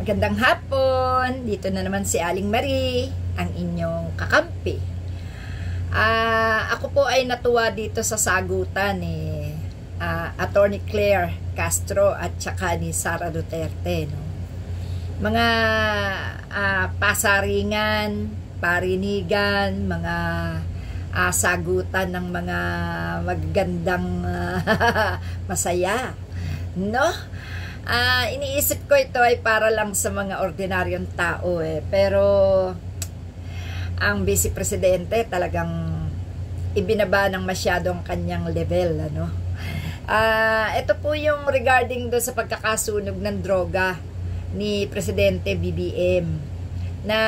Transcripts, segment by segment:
Magandang hapon, dito na naman si Aling Marie, ang inyong kakampi. Ako po ay natuwa dito sa sagutan ni Attorney Claire Castro at saka ni Sara Duterte. No? Mga pasaringan, parinigan, mga sagutan ng mga magagandang masaya. No? Iniisip ko ito ay para lang sa mga ordinaryong tao pero ang Vice Presidente talagang ibinaba ng masyadong kanyang level, ano. Ito po yung regarding do sa pagkakasunog ng droga ni Presidente BBM na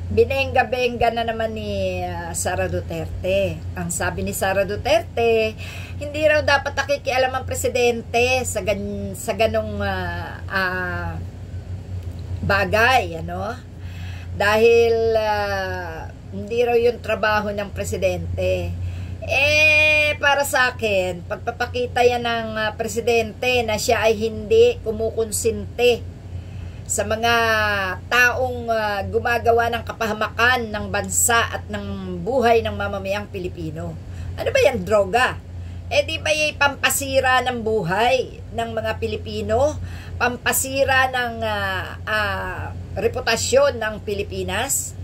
binengga-benga na naman ni Sara Duterte. Ang sabi ni Sara Duterte, hindi raw dapat nakikialam ang presidente sa ganong bagay, ano? Dahil hindi raw yung trabaho ng presidente. Para sa akin, pagpapakita yan ng presidente na siya ay hindi kumukonsinte sa mga taong gumagawa ng kapahamakan ng bansa at ng buhay ng mamamayang Pilipino. Ano ba yan, droga? Di ba yung pampasira ng buhay ng mga Pilipino? Pampasira ng reputasyon ng Pilipinas?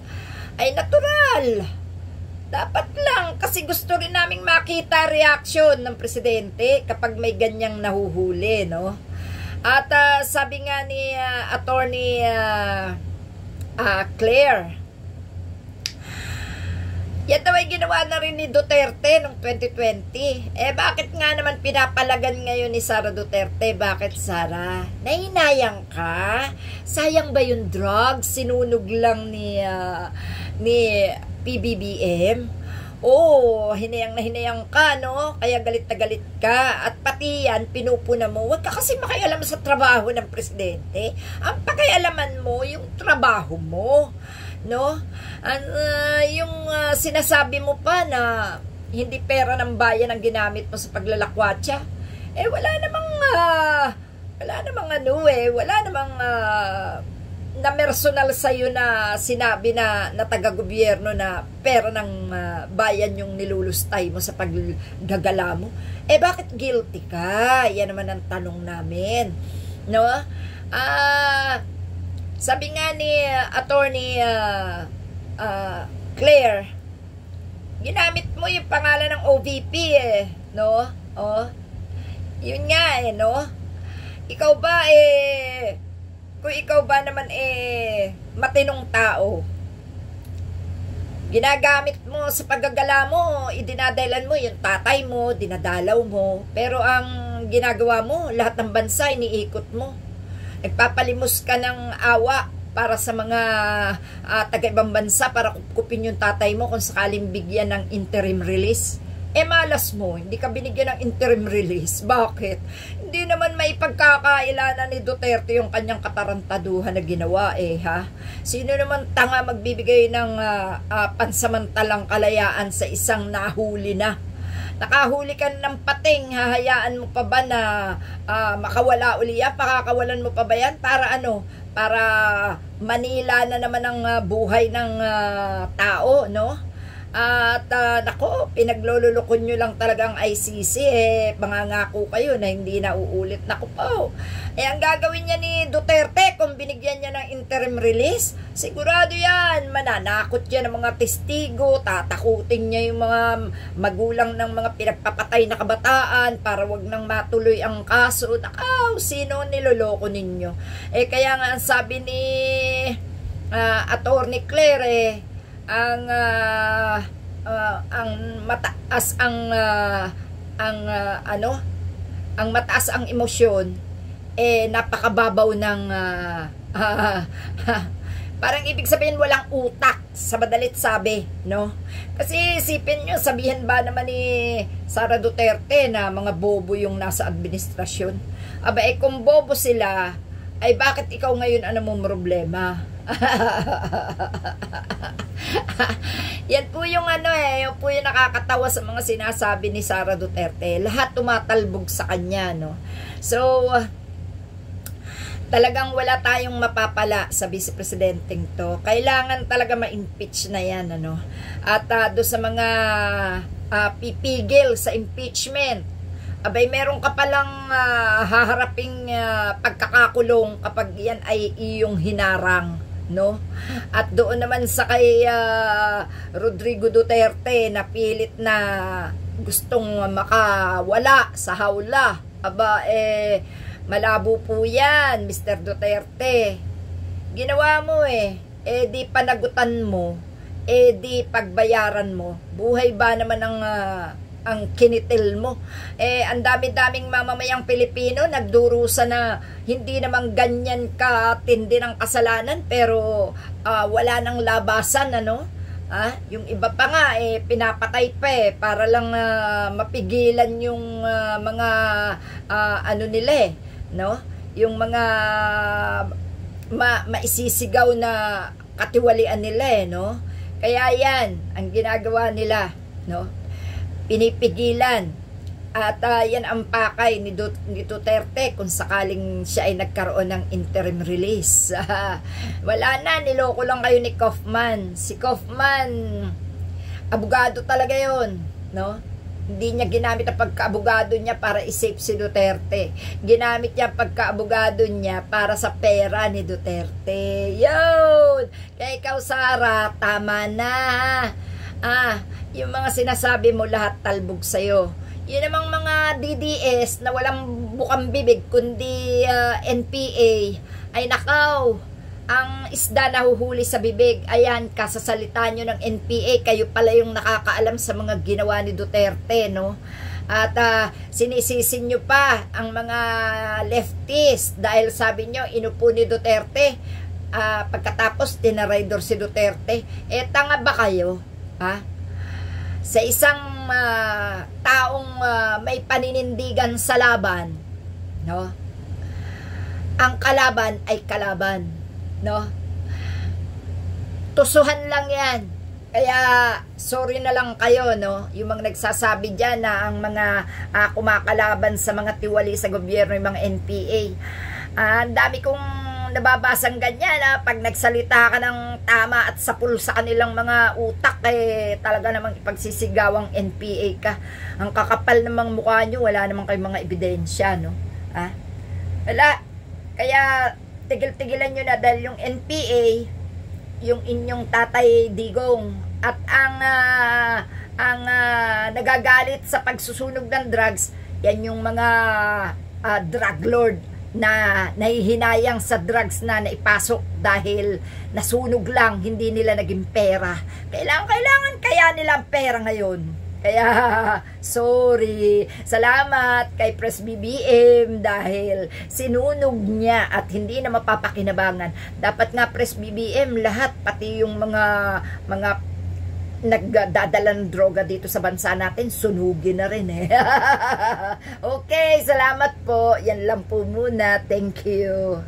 Ay natural. Dapat lang, kasi gusto rin naming makita reaksyon ng presidente kapag may ganyang nahuhuli, no? At sabi nga ni Attorney Claire, yan daw ay ginawa na rin ni Duterte noong 2020. Bakit nga naman pinapalagan ngayon ni Sara Duterte? Bakit, Sara? Nahinayang ka? Sayang ba yung drugs? Sinunog lang ni PBBM? Hinayang na hinayang ka, no? Kaya galit na galit ka. At pati yan, pinupuna mo. Huwag ka kasi makialam sa trabaho ng presidente. Ang pakialaman mo, yung trabaho mo. No? Yung sinasabi mo pa na hindi pera ng bayan ang ginamit mo sa paglalakwatsa. Wala namang na personal sa'yo na sinabi na taga-gobyerno na pera ng bayan yung nilulustay mo sa paggagala mo. Bakit guilty ka? Yan naman ang tanong namin. No? Sabi nga ni Attorney Claire, ginamit mo yung pangalan ng OVP no? Yun nga no? Ikaw ba kung ikaw ba naman matinong tao, ginagamit mo sa paggagala mo, idinadailan mo yung tatay mo, dinadalaw mo, pero ang ginagawa mo, lahat ng bansa iniikot mo. Nagpapalimos ka ng awa para sa mga taga-ibang bansa para kupkupin yung tatay mo kung sakaling bigyan ng interim release. Malas mo, hindi ka binigyan ng interim release. Bakit? Hindi naman may pagkakailanan ni Duterte yung kanyang katarantaduhan na ginawa ha? Sino naman tanga magbibigay ng pansamantalang kalayaan sa isang nahuli na? Nakahuli ka ng pating, hahayaan mo pa ba na makawala uli yan? Pakakawalan mo pa ba yan? Para ano? Para Manila na naman ang buhay ng tao, no? At nako, pinaglololokon nyo lang talagang ICC pangangako kayo na hindi na uulit. Nako po, ang gagawin niya ni Duterte kung binigyan niya ng interim release, sigurado yan, mananakot yan ng mga testigo, tatakutin niya yung mga magulang ng mga pinagpapatay na kabataan para wag nang matuloy ang kaso. Nakaw, sino niloloko ninyo? Kaya nga ang sabi ni Attorney Claire ang mataas ang mataas ang emosyon napakababaw ng parang ibig sabihin walang utak, sa madalit sabi, no? Kasi isipin nyo, sabihin ba naman ni Sara Duterte na mga bobo yung nasa administrasyon? Kung bobo sila, ay bakit ikaw ngayon ano mong problema? Yan po yung yung po yung nakakatawa sa mga sinasabi ni Sara Duterte. Lahat tumatalbog sa kanya, no? So, Talagang wala tayong mapapala sa vice presidenteng to. Kailangan talaga ma-impeach na yan, ano. At do sa mga pipigil sa impeachment, abay meron ka palang haharaping pagkakakulong kapag yan ay iyong hinarang, no? At doon naman sa kay Rodrigo Duterte na pilit na gustong makawala sa hawla, malabo po yan, Mr. Duterte. Ginawa mo di panagutan mo, di pagbayaran mo. Buhay ba naman ang kinitil mo? Ang dami-daming mamamayang Pilipino nagdurusa na hindi naman ganyan katindi ng kasalanan, pero wala nang labasan, ano? Yung iba pa nga pinapatay pa para lang mapigilan yung mga ano nila no? Yung mga maisisigaw na katiwalian nila no? Kaya yan ang ginagawa nila, no? Pinipigilan. At yan ang pakay ni Duterte kung sakaling siya ay nagkaroon ng interim release. Wala na, niloko lang kayo ni Kaufman. Si Kaufman, abogado talaga yon, no? Hindi niya ginamit ang pagkaabogado niya para i-save si Duterte. Ginamit niya ang pagkaabogado niya para sa pera ni Duterte. Yun! Kaya ikaw, Sara, tama na. Yung mga sinasabi mo lahat talbog sa'yo. Yun namang mga DDS na walang bukang bibig kundi NPA ay nakaw, ang isda na huhuli sa bibig. Ayan, kasasalita nyo ng NPA, kayo pala yung nakakaalam sa mga ginawa ni Duterte, no? At sinisisin nyo pa ang mga leftist dahil sabi nyo inupo ni Duterte, pagkatapos tinaraydor si Duterte. Tanga ba kayo? Sa isang taong may paninindigan sa laban, no? Ang kalaban ay kalaban, no? Tusuhan lang yan. Kaya sorry na lang kayo, no? Yung mga nagsasabi dyan na ang mga kumakalaban sa mga tiwali sa gobyerno, yung mga NPA. Ang dami kong nababasang ganyan, pag nagsalita ka ng tama at sapul sa kanilang mga utak, talaga namang ipagsisigaw ang NPA ka. Ang kakapal namang mukha nyo, wala namang kayong mga ebidensya, no? Wala. Kaya tigil-tigilan nyo na, dahil yung NPA, yung inyong Tatay Digong, at ang nagagalit sa pagsusunog ng drugs, yan yung mga drug lord na nahihinayang sa drugs na naipasok dahil nasunog lang, hindi nila naging pera. Kailangan kaya nila ang pera ngayon. Kaya, sorry. Salamat kay Press BBM dahil sinunog niya at hindi na mapapakinabangan. Dapat nga Press BBM, lahat, pati yung mga nagdadala ng droga dito sa bansa natin, sunugin na rin Okay, salamat po. Yan lang po muna. Thank you.